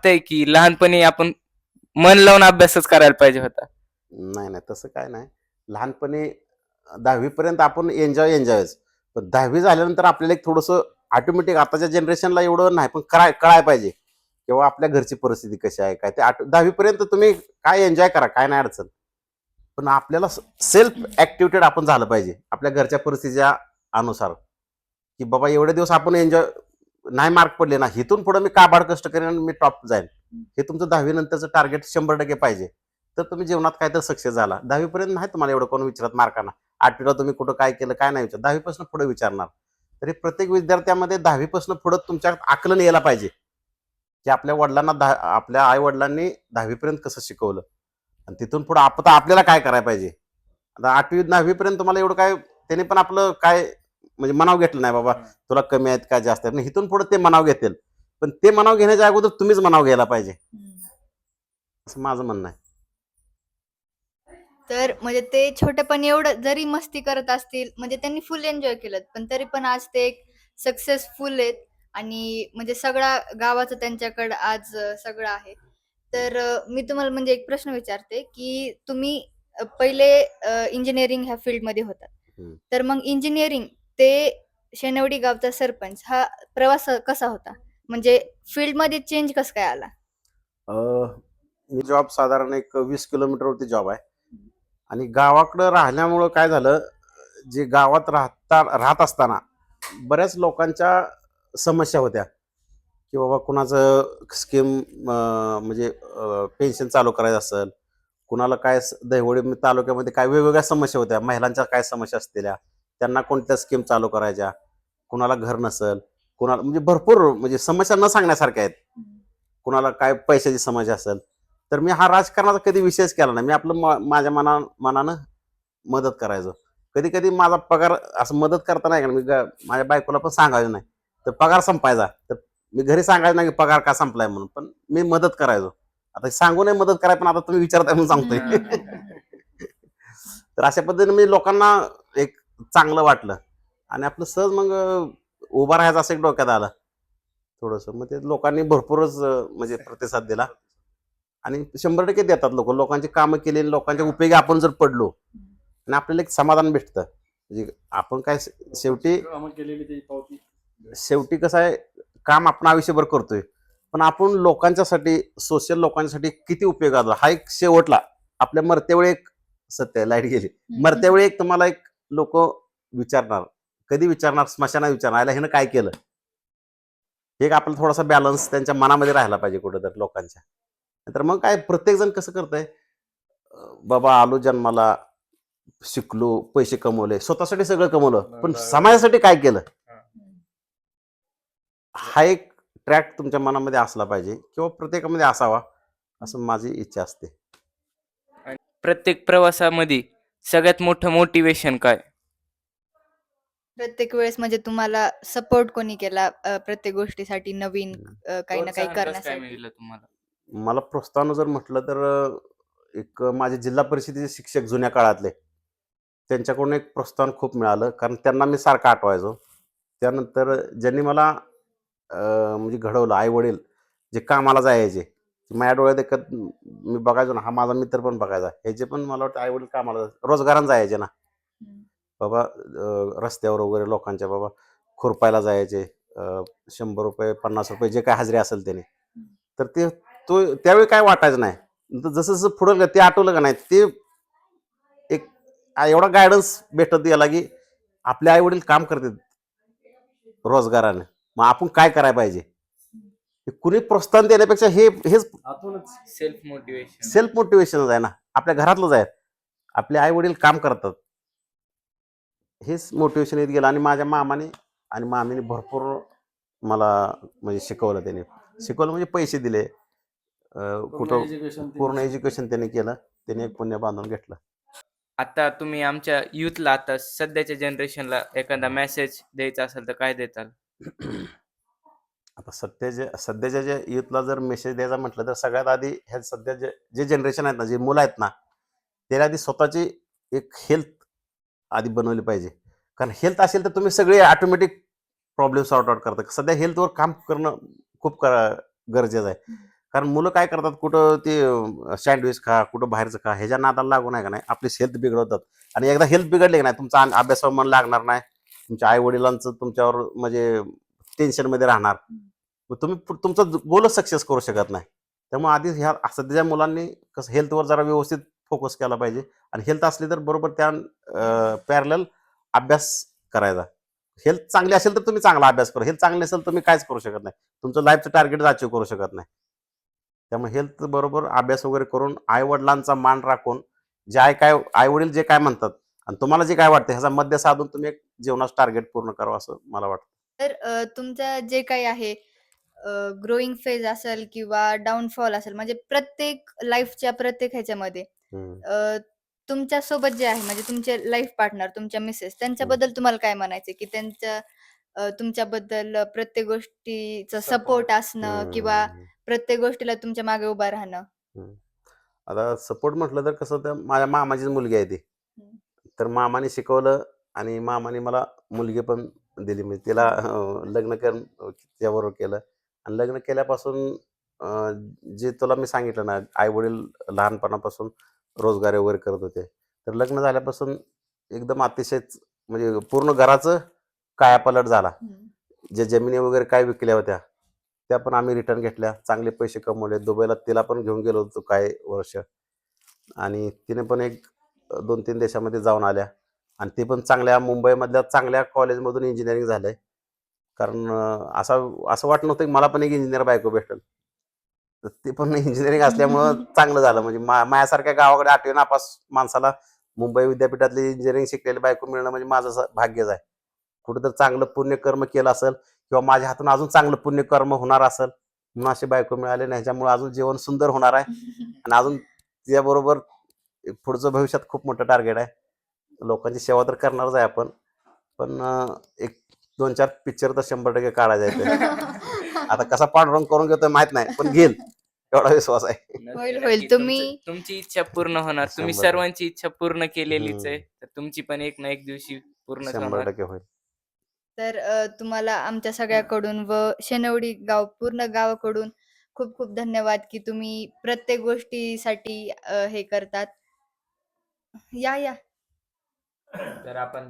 वाटतंय की लहानपणी आपण मन लावून अभ्यासच करायला पाहिजे होता? नाही, नाही तसं काय नाही. लहानपणी 10वी पर्यंत आपण एन्जॉयच. पण 10वी झाल्यानंतर आपल्याला एक थोडंसं ऑटोमॅटिक आताच्या जनरेशनला एवढं नाही, पण कळायला पाहिजे किंवा आपल्या घरची परिस्थिती कशी आहे, काय ते 10वी पर्यंत तुम्ही काय एन्जॉय करा, काय नाही अडचण. पण आपल्याला सेल्फ ॲक्टिव्हेटेड आपण झालं पाहिजे, आपल्या घरच्या परिस्थितीच्या अनुसार, की बाबा एवढे दिवस आपण एन्जॉय नाही मार्क पडले ना, इथून पुढे मी काबाड कष्ट करेन आणि मी टॉप जाईन. हे तुमचं 10वी नंतरचं टार्गेट 100% पाहिजे. तर तुम्ही जीवनात काय तर सक्सेस झाला. 10वी पर्यंत नाही तुम्हाला एवढं कोण विचारत मार्कांना. 8वीला तुम्ही कुठं काय केलं काय नाही विचारत. 10वी पासून पुढे विचारणार. तरी प्रत्येक विद्यार्थ्यामध्ये 10वी पासून पुढे तुमच्यात आकलन यायला पाहिजे, की आपल्या वडिलांना आपल्या आई वडिलांनी 10वी पर्यंत कसं शिकवलं आणि तिथून पुढे आता आपल्याला काय करायला पाहिजे. आता 8वी 10वी पर्यंत तुम्हाला एवढं काय त्यांनी पण आपलं काय म्हणजे मनाव घेतलं नाही बाबा तुला कमी आहेत का जास्त आहेत. इथून पुढे ते मनाव घेतील. पण ते मनाव घेण्याच्या अगोदर तुम्हीच मनाव घ्यायला पाहिजे, असं माझं म्हणणं आहे. तर म्हणजे ते छोटेपणी एवढं जरी मस्ती करत असतील, म्हणजे त्यांनी फुल एन्जॉय केलं, पण तरी पण आज ते एक सक्सेसफुल आहेत आणि म्हणजे सगळा गावाचं त्यांच्याकडं आज सगळं आहे. तर मी तुम्हाला म्हणजे एक प्रश्न विचारते, की तुम्ही पहिले इंजिनिअरिंग ह्या फील्डमध्ये होतात. हम्म. तर मग इंजिनिअरिंग ते शेनवडी गावचा सरपंच हा प्रवास कसा होता? म्हणजे फील्डमध्ये चेंज कसं काय आला? मी जॉब साधारण एक 20 किलोमीटरवरती जॉब आहे आणि गावाकडं राहिल्यामुळं काय झालं, जे गावात राहत असताना बऱ्याच लोकांच्या समस्या होत्या, की बाबा कुणाचं स्कीम म्हणजे पेन्शन चालू करायचं असेल, कुणाला काय दहिवडी तालुक्यामध्ये काय वेगवेगळ्या समस्या होत्या, महिलांच्या काय समस्या असलेल्या, त्यांना कोणत्या स्कीम चालू करायच्या, कुणाला घर नसेल, कुणाला म्हणजे भरपूर म्हणजे समस्या न सांगण्यासारख्या आहेत. कुणाला काय पैशाची समस्या असेल. तर मी हा राजकारणाचा कधी विषयच केला नाही. मी आपलं माझ्या मनानं मदत करायचो. कधी-कधी माझा पगार असं मदत करताना आहे का मी माझ्या बायकोला पण सांगायचो नाही. तर पगार संपायचा. तर मी घरी सांगायचो नाही की पगार का संपलाय म्हणून. पण मी मदत करायचो. आता सांगू नये मदत करायला, पण आता तुम्ही विचारताय म्हणून सांगतोय. तर अशा पद्धतीने मी लोकांना एक चांगलं वाटलं आणि आपलं सहज मग उभं राहायचं असं एक डोक्यात आलं थोडंसं. मग ते लोकांनी भरपूरच म्हणजे प्रतिसाद दिला आणि 100% देतात लोक. लोकांची कामं केली आणि लोकांच्या उपयोगी आपण जर पडलो आणि आपल्याला एक समाधान भेटतं. म्हणजे आपण काय शेवटी शेवटी कसं आहे, काम आपण आयुष्यभर करतोय, पण आपण लोकांच्यासाठी सोशल लोकांसाठी किती उपयोग आला हा एक शेवटला आपल्या मरतेवेळी एक सत्य आहे. लाईट गेली मरतेवेळी एक तुम्हाला एक लोक विचारणार, कधी विचारणार, स्मशानात विचारणार याला ह्यानं काय केलं. एक आपला थोडासा बॅलन्स त्यांच्या मनामध्ये राहायला पाहिजे कुठेतरी लोकांच्या. तर मग काय प्रत्येक जण कसं करतंय, बाबा आलो जन्माला, शिकलो, पैसे कमवले, स्वतःसाठी सगळं कमवलं, पण समाजासाठी काय केलं, हा एक ट्रॅक तुमच्या मनामध्ये असला पाहिजे किंवा प्रत्येकामध्ये असावा, असं माझी इच्छा असते. आणि प्रत्येक प्रवासामध्ये सगळ्यात मोठं मोटिवेशन काय? प्रत्येक वेळेस म्हणजे तुम्हाला सपोर्ट कोणी केला प्रत्येक गोष्टीसाठी नवीन काही ना काही प्रोत्साहन कसं काय करण्यासाठी? मिळालं तुम्हाला? मला प्रोत्साहन जर म्हटलं तर एक माझे जिल्हा परिषदेचे शिक्षक जुन्या काळातले, त्यांच्याकडून एक प्रोत्साहन खूप मिळालं, कारण त्यांना मी सारखं आठवायचो. त्यानंतर ज्यांनी मला म्हणजे घडवलं, आई वडील जे कामाला जायचे, माझ्या डोळ्यात एकत मी बघायचो ना, हा माझा मित्र पण बघायचा, ह्याचे पण मला वाटतं आई वडील कामाला रोजगारानं जायचे ना बाबा, रस्त्यावर वगैरे लोकांच्या बाबा खुरपायला जायचे, 100 रुपये 50 रुपये जे काय हजेरी असेल त्याने. तर ते त्यावेळी काय वाटायचं नाही. नंतर जसं जसं पुढं ते आठवलं का नाही, ते एक एवढा गायडन्स भेटत गेला की आपले आई वडील काम करतात रोजगाराने, मग आपण काय करायला पाहिजे. कुणी प्रोत्साहन देण्यापेक्षा हेच सेल्फ मोटिवेशन. सेल्फ मोटिवेशनच आहे ना, आपल्या घरातलंच आहे. आपले आई वडील काम करतात, हेच मोटिवेशन येत गेलं. आणि माझ्या मामाने आणि मामीने भरपूर मला म्हणजे शिकवलं. त्याने शिकवलं म्हणजे पैसे दिले, कुठं पूर्ण एज्युकेशन त्याने केलं. त्याने एक पुण्य बांधून घेतलं. आता तुम्ही आमच्या युथला, आता सध्याच्या जनरेशनला एखादा मेसेज द्यायचा असेल तर काय देताल? आता सध्याच्या जे युथला जर मेसेज द्यायचा म्हटलं तर सगळ्यात आधी ह्या सध्या जे जनरेशन आहेत ना, जे मुलं आहेत ना, त्याला आधी स्वतःची एक हेल्थ आधी बनवली पाहिजे. कारण हेल्थ असेल तर तुम्ही सगळे ऑटोमॅटिक प्रॉब्लेम सॉर्ट आउट करता. सध्या हेल्थवर काम करणं खूप गरजेचं आहे. कारण मुलं काय करतात, कुठं ते सँडविच खा, कुठं बाहेरचं खा, ह्याच्या नादाला लागू नाही का नाही आपली हेल्थ बिघडवतात. आणि एकदा हेल्थ बिघडली की नाही तुमचा अभ्यासावर मन लागणार नाही, तुमच्या आई वडिलांचं तुमच्यावर म्हणजे टेन्शनमध्ये राहणार, मग तुम्ही तुमचं गोलच सक्सेस करू शकत नाही. त्यामुळे आधी ह्या सध्याच्या मुलांनी कसं हेल्थवर जरा व्यवस्थित फोकस केला पाहिजे. आणि हेल्थ असली तर बरोबर त्या पॅरलल अभ्यास करायचा. हेल्थ चांगली असेल तर तुम्ही चांगला अभ्यास करा, हेल्थ चांगली असेल तुम्ही काहीच करू शकत नाही, तुमचं लाईफचं टार्गेट अचीव्ह करू शकत नाही. त्यामुळे हेल्थ बरोबर अभ्यास वगैरे करून आई वडिलांचा मान राखून आई वडील जे काय म्हणतात आणि तुम्हाला जे काय वाटतं ह्याचा मध्य साधून तुम्ही एक जीवनाचं टार्गेट पूर्ण करावं असं मला वाटतं. तर तुमचं जे काही आहे ग्रोइंग फेज असेल किंवा डाउनफॉल असेल म्हणजे प्रत्येक लाईफच्या प्रत्येक ह्याच्यामध्ये हम्म. अ, तुमच्यासोबत जे आहे म्हणजे तुमचे लाईफ पार्टनर, तुमच्या मिसेस त्यांच्याबद्दल तुम्हाला काय म्हणायचं की तुमच्याबद्दल प्रत्येक गोष्टीचं सपोर्ट असणं किंवा हम्म. प्रत्येक गोष्टीला तुमच्या मागे उभं राहणं? हम्म. आता सपोर्ट म्हटलं तर कसं, तर माझ्या मामाचीच मुलगी आहे ती. हं. तर मामाने शिकवलं आणि मामाने मला मुलगी पण दिली. म्हणजे तिला लग्न करून तिच्याबरोबर केलं. आणि लग्न केल्यापासून जे तुला मी सांगितलं ना, आई-वडील लहानपणापासून रोजगार वगैरे करत होते. तर लग्न झाल्यापासून एकदम म्हणजे पूर्ण घराचं कायापालट झाला. हं. ज्या जमिनी वगैरे काय विकल्या होत्या, त्या पण आम्ही रिटर्न घेतल्या. चांगले पैसे कमवले. दुबईला तिला पण घेऊन गेलो होतो काही वर्ष. आणि तिने पण एक 2-3 देशामध्ये जाऊन आल्या. आणि ती पण चांगल्या मुंबईमधल्या चांगल्या कॉलेजमधून इंजिनिअरिंग झालंय. कारण असं वाटत नव्हतं की मला पण एक इंजिनिअर बायको भेटेल. तर ते पण इंजिनिअरिंग असल्यामुळं चांगलं झालं. म्हणजे माझ्यासारख्या गावाकडे 8वी नापास माणसाला मुंबई विद्यापीठातली इंजिनिअरिंग शिकलेली बायको मिळणं म्हणजे माझं असं भाग्यच आहे. कुठेतरी चांगलं पुण्यकर्म केलं असेल किंवा माझ्या हातून अजून चांगलं पुण्यकर्म होणार असेल म्हणून अशी बायको मिळाली आणि ह्याच्यामुळे अजून जीवन सुंदर होणार आहे. आणि अजून तिच्याबरोबर पुढचं भविष्यात खूप मोठं टार्गेट आहे. लोकांची सेवा तर करणारच आहे आपण. पण एक 2-4 पिक्चर तर 100% काढायचा आहे तरी. आता कसा पांडुरंग करून घेतोय माहित नाही, पण घेईल एवढा विश्वास आहे. नक्की, होईल, नक्की. होईल. तुम्ही तुमची इच्छा पूर्ण होणार. तुम्ही 100% सर्वांची इच्छा पूर्ण केलेलीच आहे. हं, तर तुमची पण एक ना एक दिवशी पूर्णच होणार. 100% होईल. तर तुम्हाला आमच्या सगळ्याकडून व शेनवडी गाव पूर्ण गावाकडून खूप खूप धन्यवाद की तुम्ही प्रत्येक गोष्टीसाठी हे करतात. या, या. तर आपण